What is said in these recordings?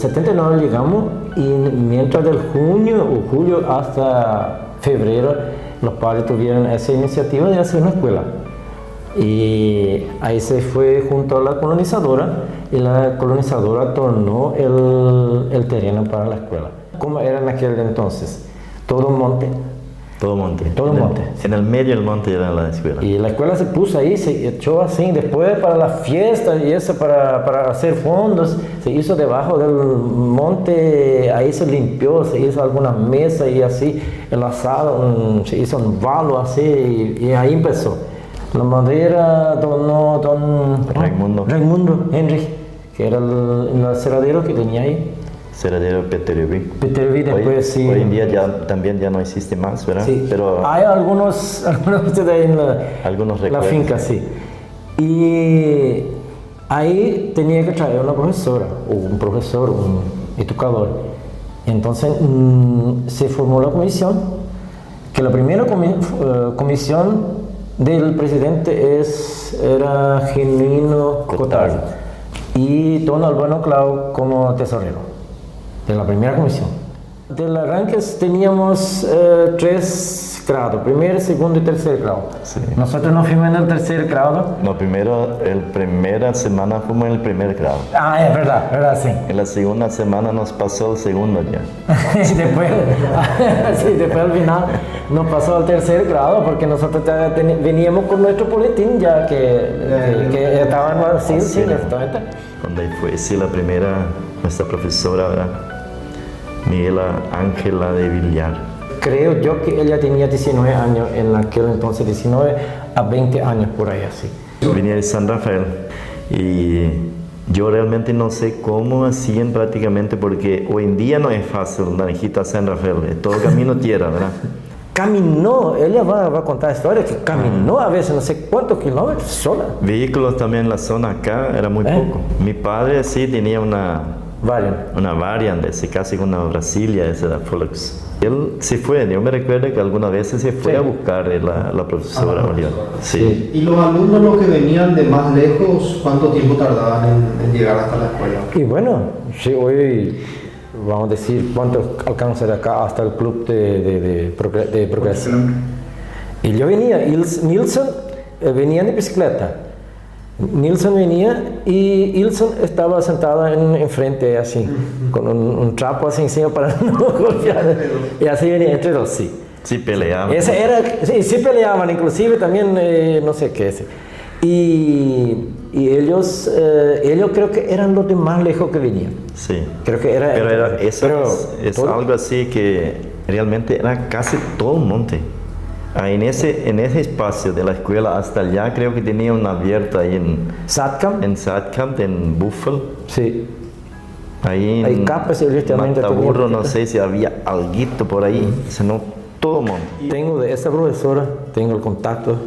79 llegamos y mientras del junio o julio hasta febrero los padres tuvieron esa iniciativa de hacer una escuela. Y ahí se fue junto a la colonizadora y la colonizadora tornó el terreno para la escuela. ¿Cómo era en aquel entonces? Todo monte. Todo monte. Todo monte. En el medio del monte era la escuela. Y la escuela se puso ahí, se echó así, después para la fiesta y eso, para hacer fondos, se hizo debajo del monte, ahí se limpió, se hizo alguna mesa y así, el asado, se hizo un valo así y ahí empezó. La madera donó don Raimundo Henry, que era el aseradero que tenía ahí. Ceradero Petervi. Petervi después sí. Hoy en día también ya no existe más, ¿verdad? Sí, pero hay algunos de en la finca, sí. Y ahí tenía que traer una profesora, o un profesor, un educador. Entonces se formó la comisión, que la primera comisión del presidente era Genuino Cotard y don Albano Clau como tesorero de la primera comisión. Del arranque teníamos 3 grados, primer, segundo y tercer grado. Sí. Nosotros nos fuimos en el tercer grado. No, primera semana fuimos en el primer grado. Ah, es verdad, sí. En la segunda semana nos pasó el segundo ya. Y después al final nos pasó al tercer grado porque nosotros veníamos con nuestro boletín ya que estaban así, exactamente. Donde fue, sí, la primera, nuestra profesora, ¿verdad? Miguela Ángela de Villar. Creo yo que ella tenía 19 años en aquel entonces, 19 a 20 años por ahí así. Venía de San Rafael y yo realmente no sé cómo hacían prácticamente porque hoy en día no es fácil Naranjito a San Rafael, es todo camino tierra, ¿verdad? Caminó, ella va a contar la historia que caminó a veces no sé cuántos kilómetros sola. Vehículos también en la zona acá era muy poco. Mi padre sí tenía una Variant, casi una Brasilia, esa era Volks. Él se fue, yo me recuerdo que algunas veces se fue a buscar la profesora. Sí. ¿Y los alumnos, los que venían de más lejos, cuánto tiempo tardaban en llegar hasta la escuela? Y bueno, sí, hoy vamos a decir cuánto alcanza de acá hasta el club de progresión. Y yo venía, Nilsson venía en bicicleta. Nilsson venía y Ilson estaba sentada enfrente así, con un trapo así encima para no golpear. Y así venía entre dos, sí. Sí peleaban. Sí peleaban, inclusive también no sé qué es. Y ellos creo que eran los de más lejos que venían. Sí. Creo que era. Pero es algo así que realmente era casi todo un monte. En ese espacio de la escuela hasta allá creo que tenía una abierta ahí en Satkamp, en Buffalo. Sí. Ahí en Mataburro, no sé si había alguito por ahí, sino todo el mundo. Tengo de esta profesora, tengo el contacto,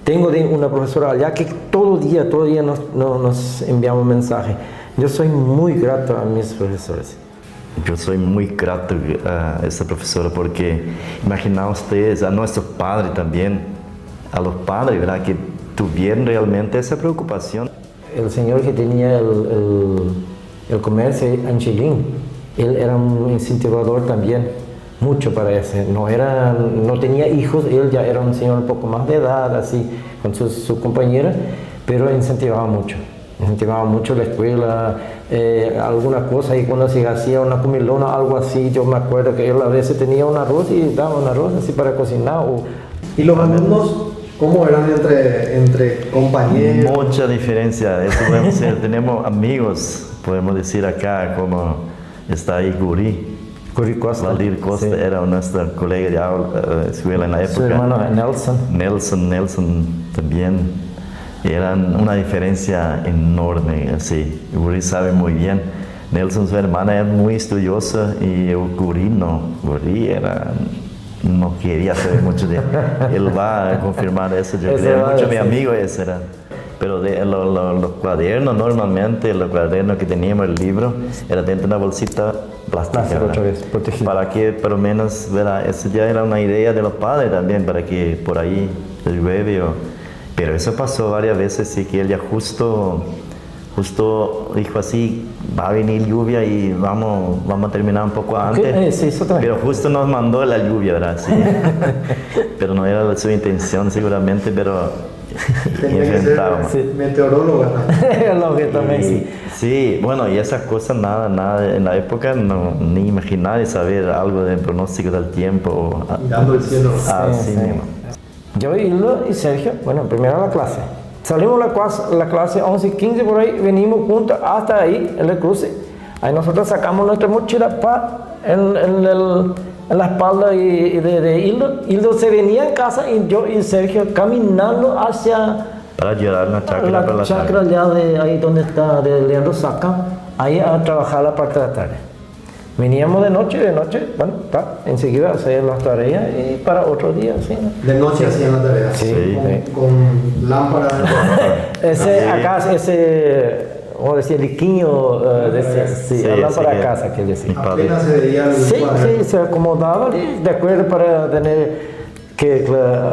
tengo de una profesora allá que todo día nos enviamos mensajes. Yo soy muy grato a mis profesores. Yo soy muy grato a esa profesora porque imagina ustedes, a nuestros padres también, a los padres, ¿verdad? Que tuvieron realmente esa preocupación. El señor que tenía el comercio Angelín, él era un incentivador también, mucho para ese. No tenía hijos, él ya era un señor un poco más de edad, así, con su compañera, pero incentivaba mucho la escuela, alguna cosa, y cuando se hacía una comilona, algo así, yo me acuerdo que él a veces tenía un arroz y daba un arroz así para cocinar. ¿Y los alumnos cómo eran entre compañeros? Mucha diferencia, eso podemos decir, tenemos amigos, podemos decir acá, como está ahí Guri Costa. Valdir Costa, sí. Era nuestra colega de escuela en la época. Su hermano Nelson también. Eran una diferencia enorme, así. Guri sabe muy bien. Nelson, su hermana, era muy estudiosa y Guri no. Guri no quería saber mucho de él. Él va a confirmar eso. Yo creo mucho mi amigo ese era. Pero los cuadernos, normalmente, los cuadernos que teníamos, el libro, era dentro de una bolsita plástica. Para que, por lo menos, ¿verdad? Eso ya era una idea de los padres también, para que por ahí llueve Pero eso pasó varias veces, sí, que él ya justo justo dijo así, va a venir lluvia y vamos a terminar un poco antes. Sí, eso también. Pero justo nos mandó la lluvia, ¿verdad? Sí. Pero no era su intención seguramente, pero enfrentábamos. Sí. Meteoróloga. También, sí. Sí, bueno, y esas cosas nada, en la época no, ni imaginar de saber algo del pronóstico del tiempo. Mirando el cielo. Así mismo. Yo, Hildo y Sergio, bueno, primero a la clase. Salimos la clase 11:15 por ahí, venimos juntos hasta ahí, en el cruce. Ahí nosotros sacamos nuestra mochila en la espalda de Hildo. Hildo se venía en casa y yo y Sergio caminando hacia... Para llevar la chacra por la chacra allá de ahí donde está, de Leandro Saca, ahí a trabajar la parte de la tarde. Veníamos de noche, bueno, enseguida hacer las tareas y para otro día, ¿sí? De noche hacían las tareas. Sí. Con lámpara. Vamos a decir, liquiño, la lámpara de casa, que decía. Apenas se veía el Sí, se acomodaba de acuerdo para tener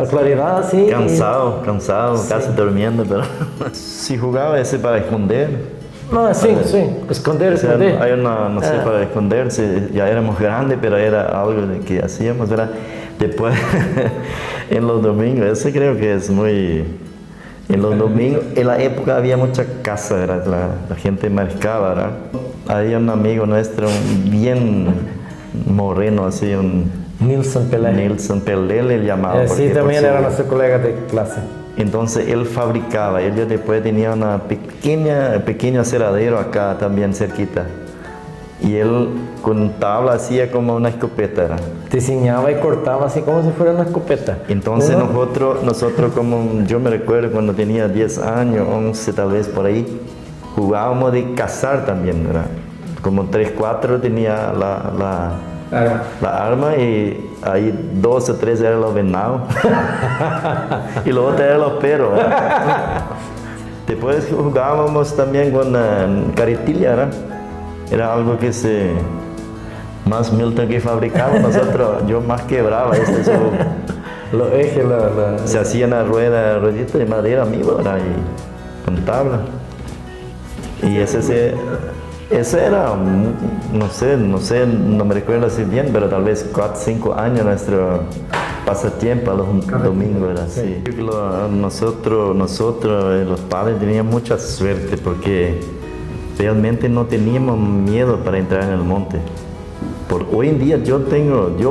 claridad, sí. Cansado, casi durmiendo, pero si jugaba ese para esconder. No, sí, esconder. Hay no sé, para esconderse, ya éramos grandes, pero era algo que hacíamos, ¿verdad? Después, en los domingos, ese creo que es muy... En los domingos, en la época había mucha casa, ¿verdad? La gente marcaba, ¿verdad? Había un amigo nuestro, bien moreno, así, Nilson Pelé le llamaba. Sí, también era nuestro colega de clase. Entonces él fabricaba, él después tenía una pequeño aseradero acá también cerquita. Y él con tabla hacía como una escopeta, ¿verdad? Diseñaba y cortaba así como si fuera una escopeta. Entonces nosotros como yo me recuerdo cuando tenía 10 años, 11 tal vez por ahí, jugábamos de cazar también, ¿verdad? Como 3, 4 tenía la arma y ahí 2 o 3 eran los venados y los otros eran los perros, ¿verdad? Después jugábamos también con carretilla, ¿verdad? Era algo que más Milton que fabricaba, nosotros, yo más quebraba los ejes, se hacían las rueditas de madera mismo, ¿verdad? Y con tabla. Y ese era, no me recuerdo así bien, pero tal vez 4 o 5 años nuestro pasatiempo a los domingos, ¿verdad? Sí. Nosotros, los padres, teníamos mucha suerte porque realmente no teníamos miedo para entrar en el monte. Hoy en día yo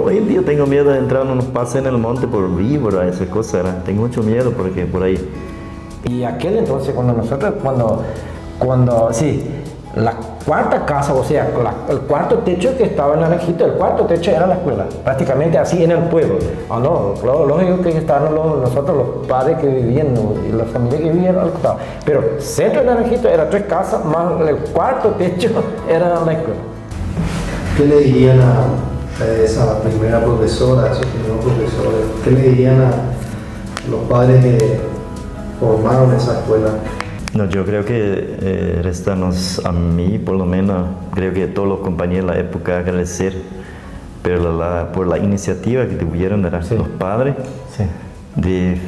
hoy en día tengo miedo de entrar en unos pases en el monte por víbora, esa cosa, ¿verdad? Tengo mucho miedo porque por ahí. Y aquel entonces, la cuarta casa, o sea, el cuarto techo que estaba en Naranjito, el cuarto techo era la escuela, prácticamente así en el pueblo. No, claro, lógico que estaban nosotros los padres que vivían y la familia que vivía al costado. Pero centro de Naranjito era 3 casas, más el cuarto techo era la escuela. ¿Qué le dirían a esa primera profesora, a esos primeros profesores? ¿Qué le dirían a los padres que formaron esa escuela? No, yo creo que restanos a mí, por lo menos, creo que todos los compañeros de la época agradecer por la iniciativa que tuvieron los padres, de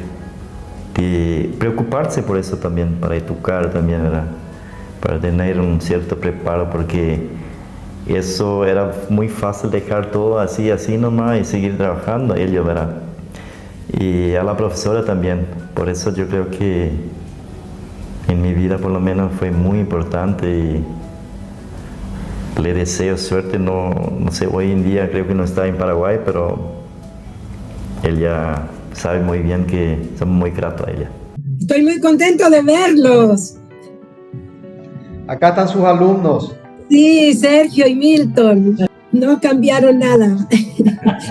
preocuparse por eso también, para educar también, ¿verdad? Para tener un cierto preparo, porque eso era muy fácil dejar todo así nomás y seguir trabajando ellos, ¿verdad? Y a la profesora también, por eso yo creo que en mi vida por lo menos fue muy importante y le deseo suerte. No sé, hoy en día creo que no está en Paraguay, pero ella sabe muy bien que somos muy gratos a ella. Estoy muy contento de verlos. Acá están sus alumnos. Sí, Sergio y Milton. No cambiaron nada.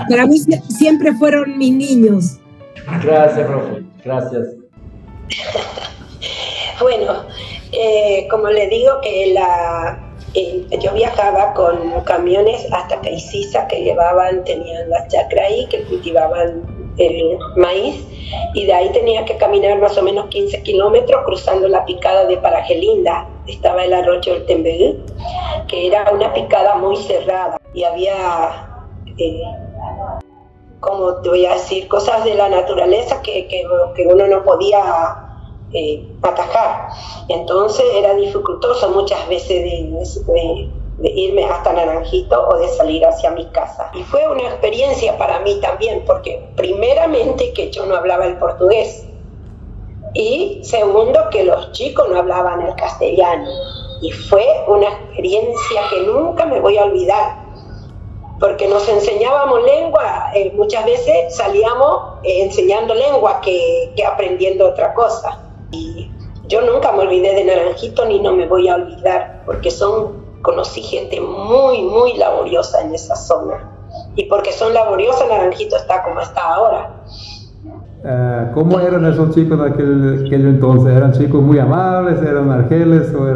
Para mí siempre fueron mis niños. Gracias, profe. Gracias. Bueno, como le digo, que yo viajaba con camiones hasta Caiciza que tenían la chacra ahí, que cultivaban el maíz, y de ahí tenía que caminar más o menos 15 kilómetros cruzando la picada de Paragelinda. Estaba el arroyo del Tembeguí, que era una picada muy cerrada y había, como te voy a decir, cosas de la naturaleza que uno no podía atajar. Entonces era dificultoso muchas veces de irme hasta Naranjito o de salir hacia mi casa. Y fue una experiencia para mí también, porque primeramente que yo no hablaba el portugués y segundo que los chicos no hablaban el castellano. Y fue una experiencia que nunca me voy a olvidar, porque nos enseñábamos lengua, muchas veces salíamos enseñando lengua que aprendiendo otra cosa. Y yo nunca me olvidé de Naranjito ni no me voy a olvidar, porque conocí gente muy, muy laboriosa en esa zona. Y porque son laboriosas, Naranjito está como está ahora. ¿Cómo eran esos chicos de aquel entonces? ¿Eran chicos muy amables, eran argeles o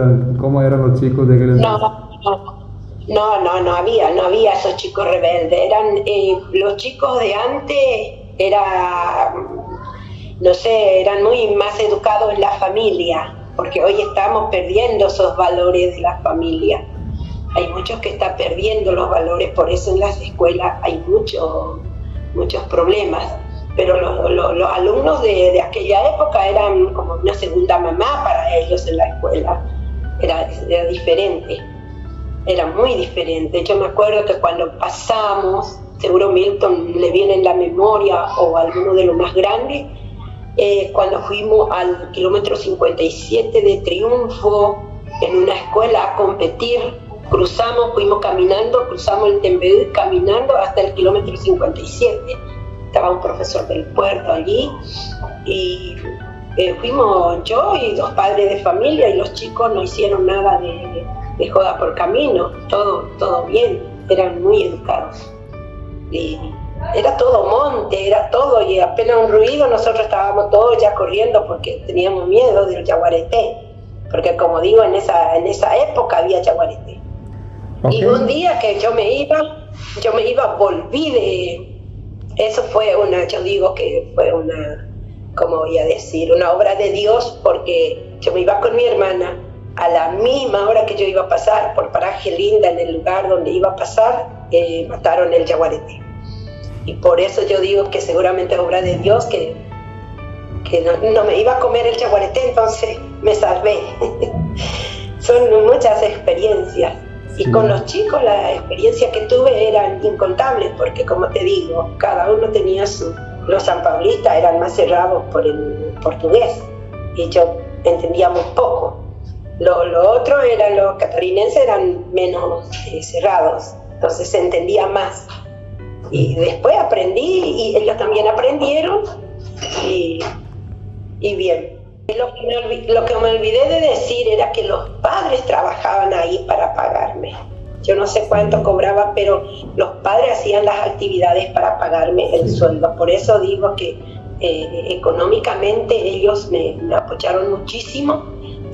cómo eran los chicos de aquel entonces? No había esos chicos rebeldes. Eran los chicos de antes, eran muy más educados en la familia, porque hoy estamos perdiendo esos valores de la familia. Hay muchos que están perdiendo los valores, por eso en las escuelas hay muchos problemas. Pero los alumnos de aquella época eran como una segunda mamá para ellos en la escuela. Era diferente, era muy diferente. Yo me acuerdo que cuando pasamos, seguro Milton le viene en la memoria o alguno de los más grandes, cuando fuimos al kilómetro 57 de Triunfo en una escuela a competir, fuimos caminando, cruzamos el Tembeú caminando hasta el kilómetro 57. Estaba un profesor del puerto allí y fuimos yo y 2 padres de familia y los chicos no hicieron nada de joda por camino, todo bien, eran muy educados. Y era todo monte, era todo, y apenas un ruido nosotros estábamos todos ya corriendo porque teníamos miedo del yaguareté, porque como digo, en esa época había yaguareté. Okay. Y un día que yo me iba, volví eso fue yo digo que fue ¿cómo voy a decir? Una obra de Dios, porque yo me iba con mi hermana, a la misma hora que yo iba a pasar por Paraje Linda, en el lugar donde iba a pasar, mataron el yaguareté. Y por eso yo digo que seguramente es obra de Dios, que no me iba a comer el yaguareté, entonces me salvé. Son muchas experiencias. Y con los chicos las experiencias que tuve eran incontables, porque como te digo, cada uno tenía los sanpaulistas eran más cerrados por el portugués, y yo entendía muy poco. Lo otro los catarinenses eran menos cerrados, entonces se entendía más. Y después aprendí, y ellos también aprendieron, y bien. Lo que me olvidé de decir era que los padres trabajaban ahí para pagarme. Yo no sé cuánto cobraba, pero los padres hacían las actividades para pagarme el sueldo. Por eso digo que económicamente ellos me apoyaron muchísimo,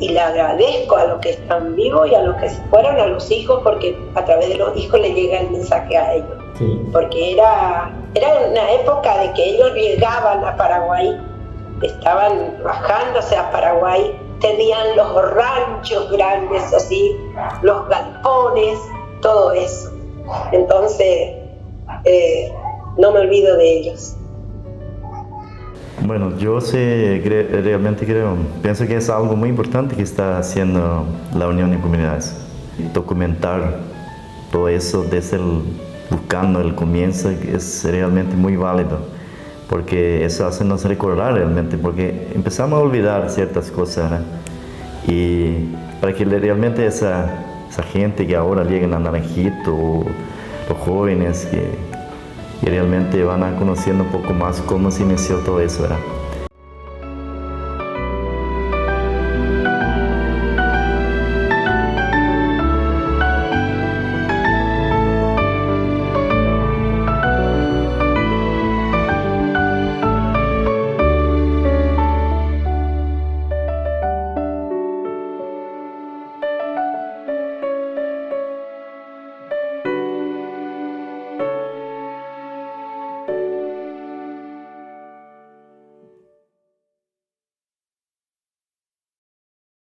y le agradezco a los que están vivos y a los que se fueron, a los hijos, porque a través de los hijos les llega el mensaje a ellos. Sí. Porque era una época de que ellos llegaban a Paraguay, estaban bajándose a Paraguay, tenían los ranchos grandes así, los galpones, todo eso. Entonces, no me olvido de ellos. Bueno, yo realmente pienso que es algo muy importante que está haciendo la Unión de Comunidades. Documentar todo eso buscando el comienzo es realmente muy válido, porque eso hace nos recordar realmente, porque empezamos a olvidar ciertas cosas, ¿no? Y para que realmente esa gente que ahora llega a Naranjito, los jóvenes que realmente van a conociendo un poco más cómo se inició todo eso, ¿verdad?